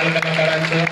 बालकलाकारांचं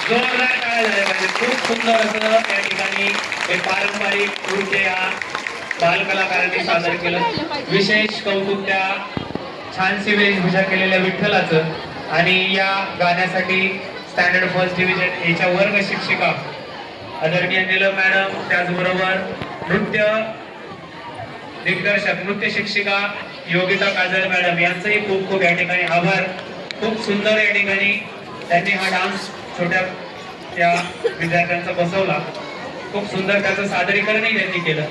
जोरदार टाळ्या झाल्या पाहिजे. खूप सुंदर असं या ठिकाणी एक पारंपरिक नृत्य या बालकलाकारांनी सादर केलं. विशेष कौतुक त्या छानशी वेशभूषा केलेल्या विठ्ठलाचं आणि या गाण्यासाठी स्टँडर्ड फर्स्ट डिव्हिजन याच्या वर्ग शिक्षिका आदरणीय नीलम मॅडम, त्याचबरोबर नृत्य दिग्दर्शक नृत्य शिक्षिका योगिता काजळ मॅडम यांचंही खूप खूप या ठिकाणी आभार. खूप सुंदर या ठिकाणी त्यांनी हा डान्स छोट्या त्या विद्यार्थ्यांचा बसवला. खूप सुंदर त्याचं सादरीकरणही त्यांनी केलं.